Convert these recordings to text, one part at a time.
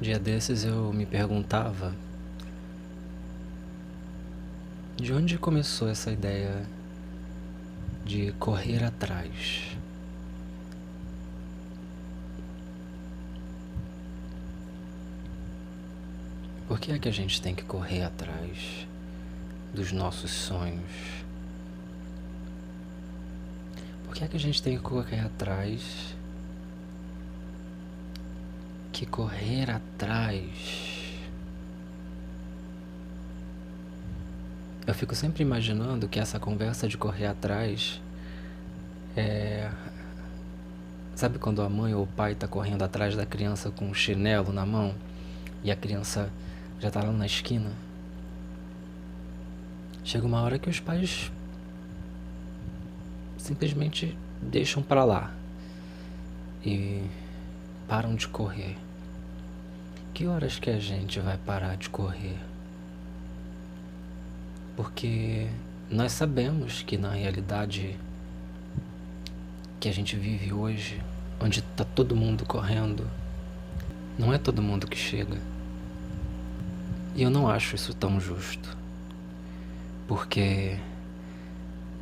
Dia desses eu me perguntava de onde começou essa ideia de correr atrás. Por que é que a gente tem que correr atrás dos nossos sonhos? Por que é que a gente tem que correr atrás? Que correr atrás. Eu fico sempre imaginando que essa conversa de correr atrás é... Sabe quando a mãe ou o pai tá correndo atrás da criança com um chinelo na mão e a criança já tá lá na esquina? Chega uma hora que os pais simplesmente deixam pra lá e param de correr. Que horas que a gente vai parar de correr? Porque nós sabemos que na realidade que a gente vive hoje, onde tá todo mundo correndo, não é todo mundo que chega. E eu não acho isso tão justo. Porque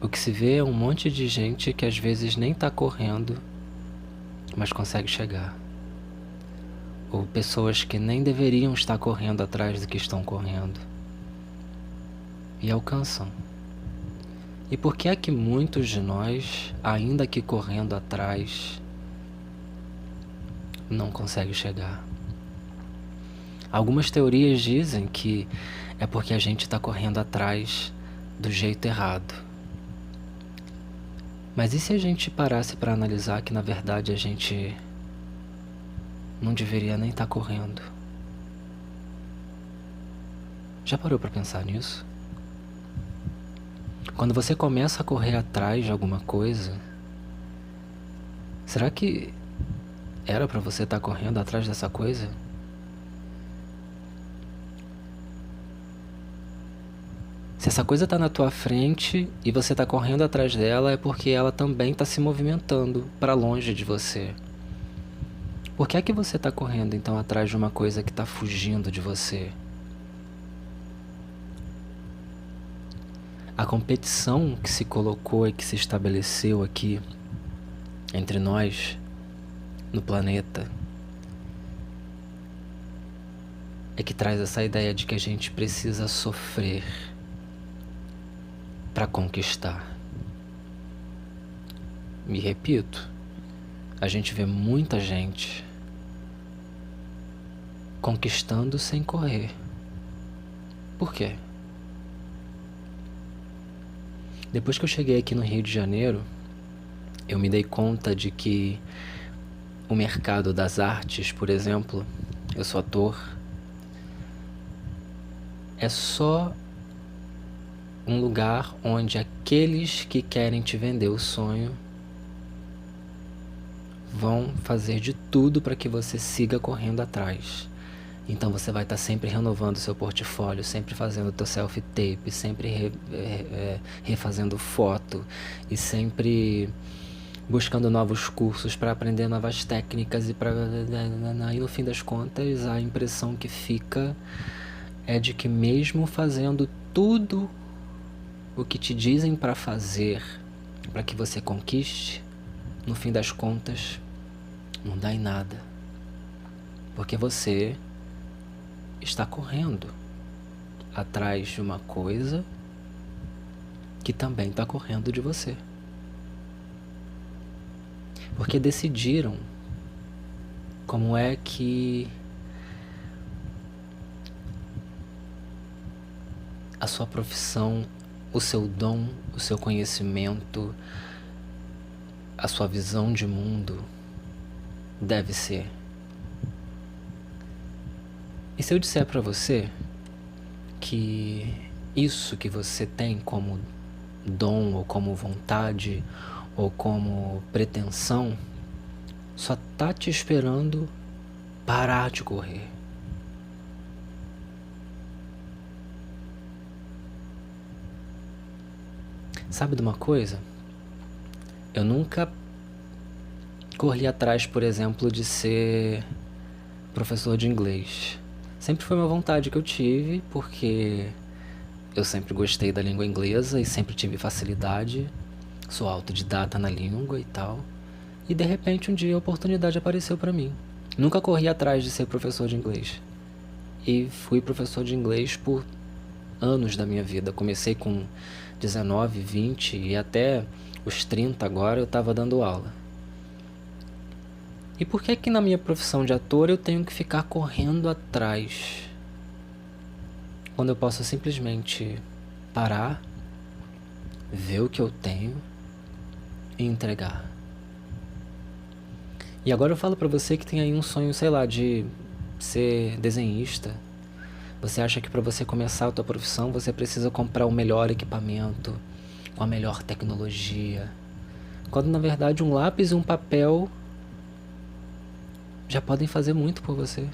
o que se vê é um monte de gente que às vezes nem tá correndo, mas consegue chegar. Ou pessoas que nem deveriam estar correndo atrás do que estão correndo e alcançam. E por que é que muitos de nós, ainda que correndo atrás, não conseguem chegar? Algumas teorias dizem que é porque a gente está correndo atrás do jeito errado. Mas e se a gente parasse para analisar que na verdade a gente não deveria nem estar correndo? Já parou para pensar nisso? Quando você começa a correr atrás de alguma coisa, será que era para você estar correndo atrás dessa coisa? Se essa coisa está na tua frente e você está correndo atrás dela, é porque ela também está se movimentando para longe de você. Por que é que você está correndo então atrás de uma coisa que está fugindo de você? A competição que se colocou e que se estabeleceu aqui entre nós, no planeta, é que traz essa ideia de que a gente precisa sofrer para conquistar. Me repito, a gente vê muita gente conquistando sem correr. Por quê? Depois que eu cheguei aqui no Rio de Janeiro, eu me dei conta de que o mercado das artes, por exemplo, eu sou ator, é só um lugar onde aqueles que querem te vender o sonho vão fazer de tudo para que você siga correndo atrás. Então você vai estar sempre renovando seu portfólio, sempre fazendo teu self-tape, sempre refazendo foto e sempre buscando novos cursos para aprender novas técnicas. E aí no fim das contas a impressão que fica é de que mesmo fazendo tudo o que te dizem para fazer para que você conquiste, no fim das contas não dá em nada, porque você está correndo atrás de uma coisa que também está correndo de você. Porque decidiram como é que a sua profissão, o seu dom, o seu conhecimento, a sua visão de mundo deve ser. E se eu disser para você que isso que você tem como dom, ou como vontade, ou como pretensão, só tá te esperando parar de correr? Sabe de uma coisa? Eu nunca corri atrás, por exemplo, de ser professor de inglês. Sempre foi uma vontade que eu tive, porque eu sempre gostei da língua inglesa e sempre tive facilidade. Sou autodidata na língua e tal. E de repente um dia a oportunidade apareceu para mim. Nunca corri atrás de ser professor de inglês. E fui professor de inglês por anos da minha vida. Comecei com 19, 20 e até os 30 agora eu estava dando aula. E por que na minha profissão de ator eu tenho que ficar correndo atrás? Quando eu posso simplesmente parar, ver o que eu tenho e entregar. E agora eu falo pra você que tem aí um sonho, sei lá, de ser desenhista. Você acha que pra você começar a tua profissão você precisa comprar o melhor equipamento, com a melhor tecnologia. Quando na verdade um lápis e um papel já podem fazer muito por você.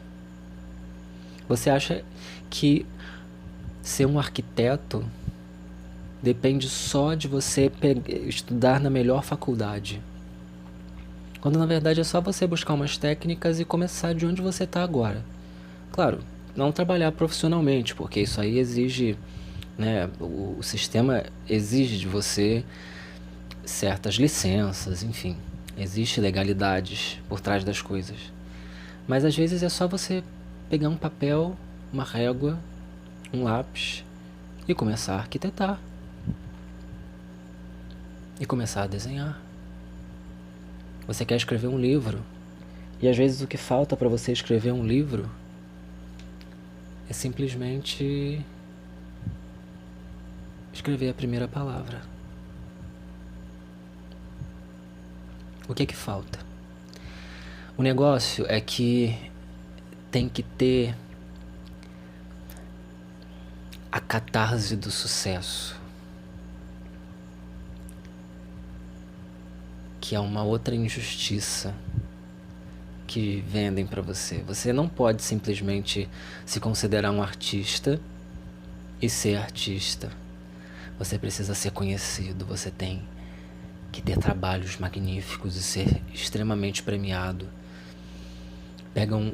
Você acha que ser um arquiteto depende só de você estudar na melhor faculdade. Quando na verdade é só você buscar umas técnicas e começar de onde você está agora. Claro, não trabalhar profissionalmente, porque isso aí exige, né, o sistema exige de você certas licenças, enfim. Existem legalidades por trás das coisas. Mas às vezes é só você pegar um papel, uma régua, um lápis e começar a arquitetar. E começar a desenhar. Você quer escrever um livro. E às vezes o que falta para você escrever um livro é simplesmente escrever a primeira palavra. O que falta? O negócio é que tem que ter a catarse do sucesso, que é uma outra injustiça que vendem pra você. Você não pode simplesmente se considerar um artista e ser artista. Você precisa ser conhecido, você tem que ter trabalhos magníficos e ser extremamente premiado. Pegam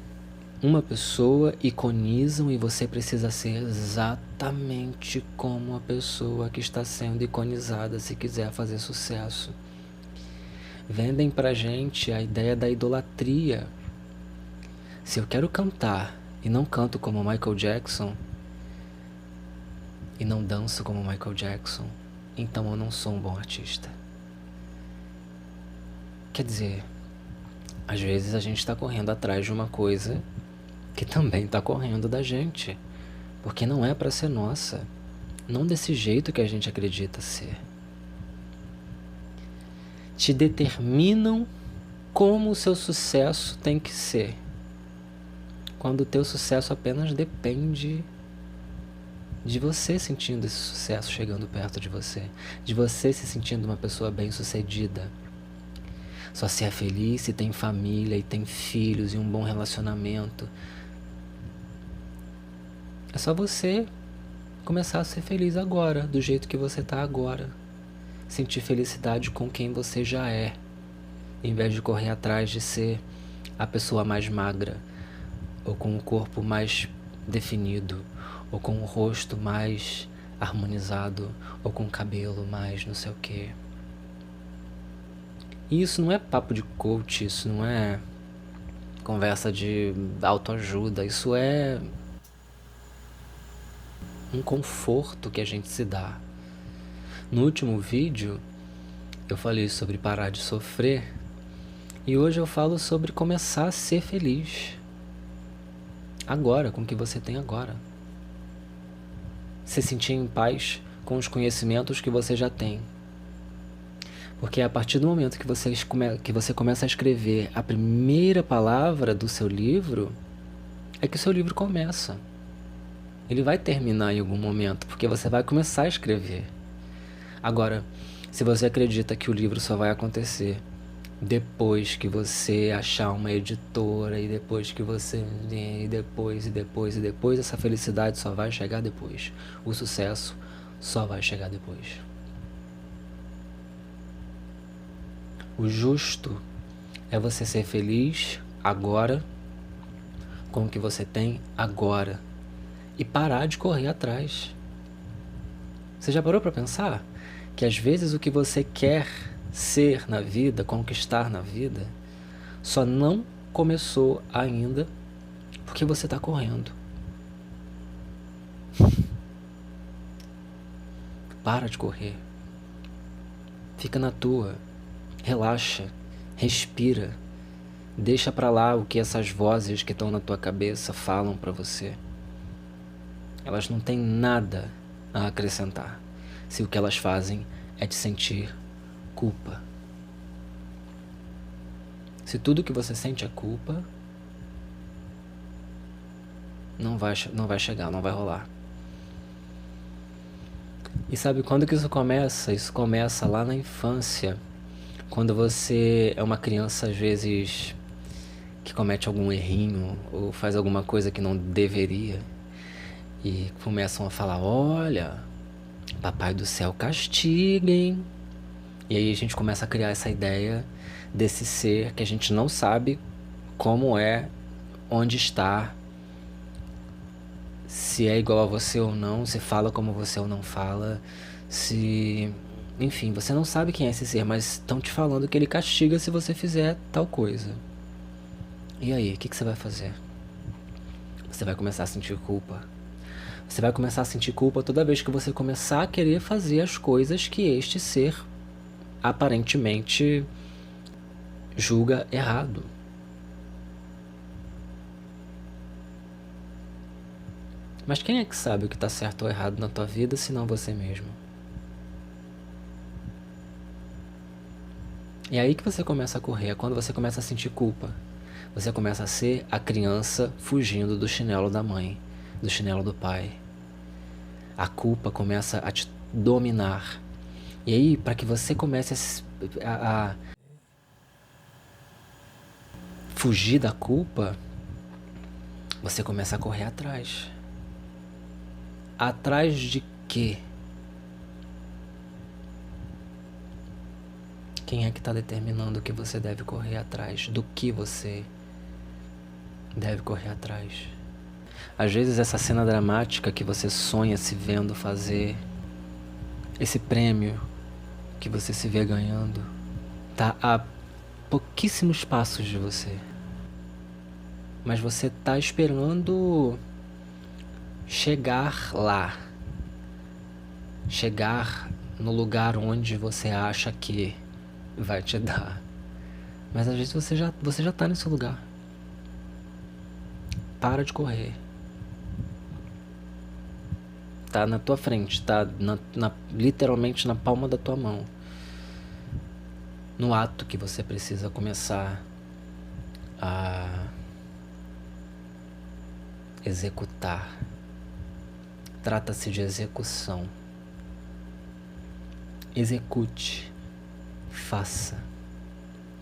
uma pessoa, iconizam e você precisa ser exatamente como a pessoa que está sendo iconizada se quiser fazer sucesso. Vendem pra gente a ideia da idolatria. Se eu quero cantar e não canto como Michael Jackson e não danço como Michael Jackson, então eu não sou um bom artista. Quer dizer, às vezes a gente está correndo atrás de uma coisa que também está correndo da gente, porque não é para ser nossa, não desse jeito que a gente acredita ser. Te determinam como o seu sucesso tem que ser, quando o teu sucesso apenas depende de você sentindo esse sucesso chegando perto de você, de você se sentindo uma pessoa bem-sucedida. Só se é feliz se tem família e tem filhos e um bom relacionamento. É só você começar a ser feliz agora, do jeito que você tá agora. Sentir felicidade com quem você já é, em vez de correr atrás de ser a pessoa mais magra, ou com o corpo mais definido, ou com o rosto mais harmonizado, ou com o cabelo mais não sei o quê. E isso não é papo de coach, isso não é conversa de autoajuda, isso é um conforto que a gente se dá. No último vídeo eu falei sobre parar de sofrer e hoje eu falo sobre começar a ser feliz. Agora, com o que você tem agora. Se sentir em paz com os conhecimentos que você já tem. Porque a partir do momento que você começa a escrever a primeira palavra do seu livro, é que o seu livro começa. Ele vai terminar em algum momento, porque você vai começar a escrever. Agora, se você acredita que o livro só vai acontecer depois que você achar uma editora, e depois que você... e depois, essa felicidade só vai chegar depois. O sucesso só vai chegar depois. O justo é você ser feliz agora, com o que você tem agora e parar de correr atrás. Você já parou para pensar que às vezes o que você quer ser na vida, conquistar na vida, só não começou ainda porque você está correndo? Para de correr. Fica na tua. Relaxa. Respira. Deixa pra lá o que essas vozes que estão na tua cabeça falam pra você. Elas não têm nada a acrescentar se o que elas fazem é te sentir culpa. Se tudo que você sente é culpa, não vai chegar, não vai rolar. E sabe quando que isso começa? Isso começa lá na infância, quando você é uma criança, às vezes, que comete algum errinho ou faz alguma coisa que não deveria, e começam a falar: olha, papai do céu castiga, hein? E aí a gente começa a criar essa ideia desse ser que a gente não sabe como é, onde está, se é igual a você ou não, se fala como você ou não fala, se... Enfim, você não sabe quem é esse ser, mas estão te falando que ele castiga se você fizer tal coisa. E aí, o que você vai fazer? Você vai começar a sentir culpa. Você vai começar a sentir culpa toda vez que você começar a querer fazer as coisas que este ser aparentemente julga errado. Mas quem é que sabe o que está certo ou errado na tua vida, senão você mesmo? E é aí que você começa a correr, é quando você começa a sentir culpa. Você começa a ser a criança fugindo do chinelo da mãe, do chinelo do pai. A culpa começa a te dominar. E aí, para que você comece a fugir da culpa, você começa a correr atrás. Atrás de quê? Quem é que está determinando o que você deve correr atrás? Do que você deve correr atrás? Às vezes essa cena dramática que você sonha se vendo fazer, esse prêmio que você se vê ganhando, tá a pouquíssimos passos de você. Mas você tá esperando chegar lá. Chegar no lugar onde você acha que vai te dar. Mas às vezes você já tá nesse lugar. Para de correr. Tá na tua frente, tá literalmente na palma da tua mão. No ato que você precisa começar a executar. Trata-se de execução. Execute. Faça.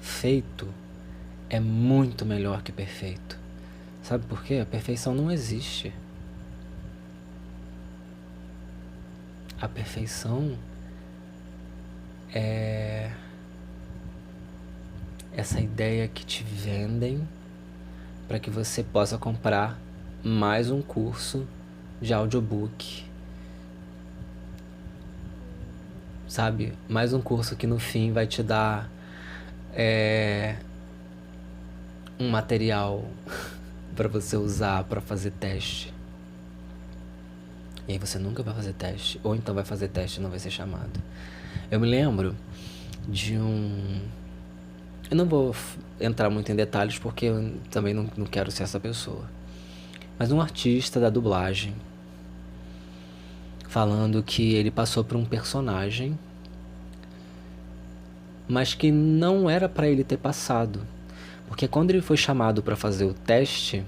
Feito é muito melhor que perfeito. Sabe por quê? A perfeição não existe. A perfeição é essa ideia que te vendem para que você possa comprar mais um curso de audiobook. Sabe? Mais um curso que no fim vai te dar um material para você usar para fazer teste. E aí você nunca vai fazer teste, ou então vai fazer teste e não vai ser chamado. Eu me lembro de eu não vou entrar muito em detalhes porque eu também não quero ser essa pessoa. Mas um artista da dublagem falando que ele passou por um personagem, mas que não era para ele ter passado. Porque quando ele foi chamado para fazer o teste,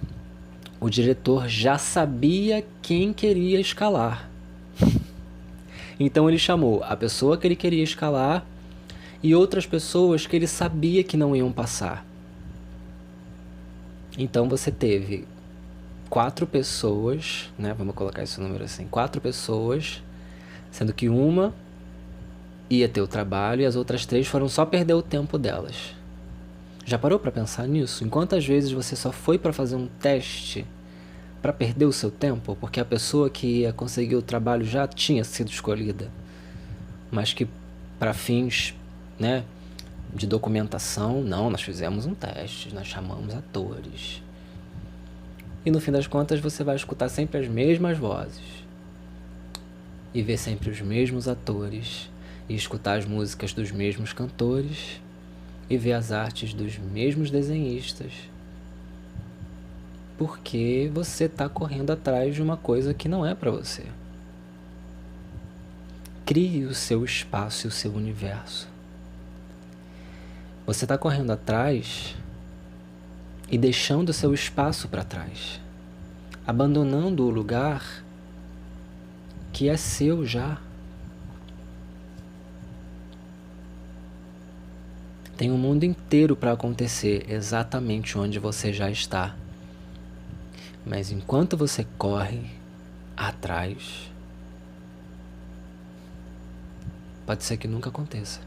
o diretor já sabia quem queria escalar. Então ele chamou a pessoa que ele queria escalar e outras pessoas que ele sabia que não iam passar. Então você teve 4 pessoas, né? Vamos colocar esse número assim, 4 pessoas, sendo que uma ia ter o trabalho e as outras 3 foram só perder o tempo delas. Já parou para pensar nisso? Em quantas vezes você só foi para fazer um teste para perder o seu tempo, porque a pessoa que ia conseguir o trabalho já tinha sido escolhida, mas que para fins, né, de documentação, não, nós fizemos um teste, nós chamamos atores. E no fim das contas você vai escutar sempre as mesmas vozes e ver sempre os mesmos atores e escutar as músicas dos mesmos cantores e ver as artes dos mesmos desenhistas, porque você está correndo atrás de uma coisa que não é para você. Crie o seu espaço e o seu universo. Você está correndo atrás e deixando o seu espaço para trás, abandonando o lugar que é seu já. Tem um mundo inteiro para acontecer exatamente onde você já está. Mas enquanto você corre atrás, pode ser que nunca aconteça.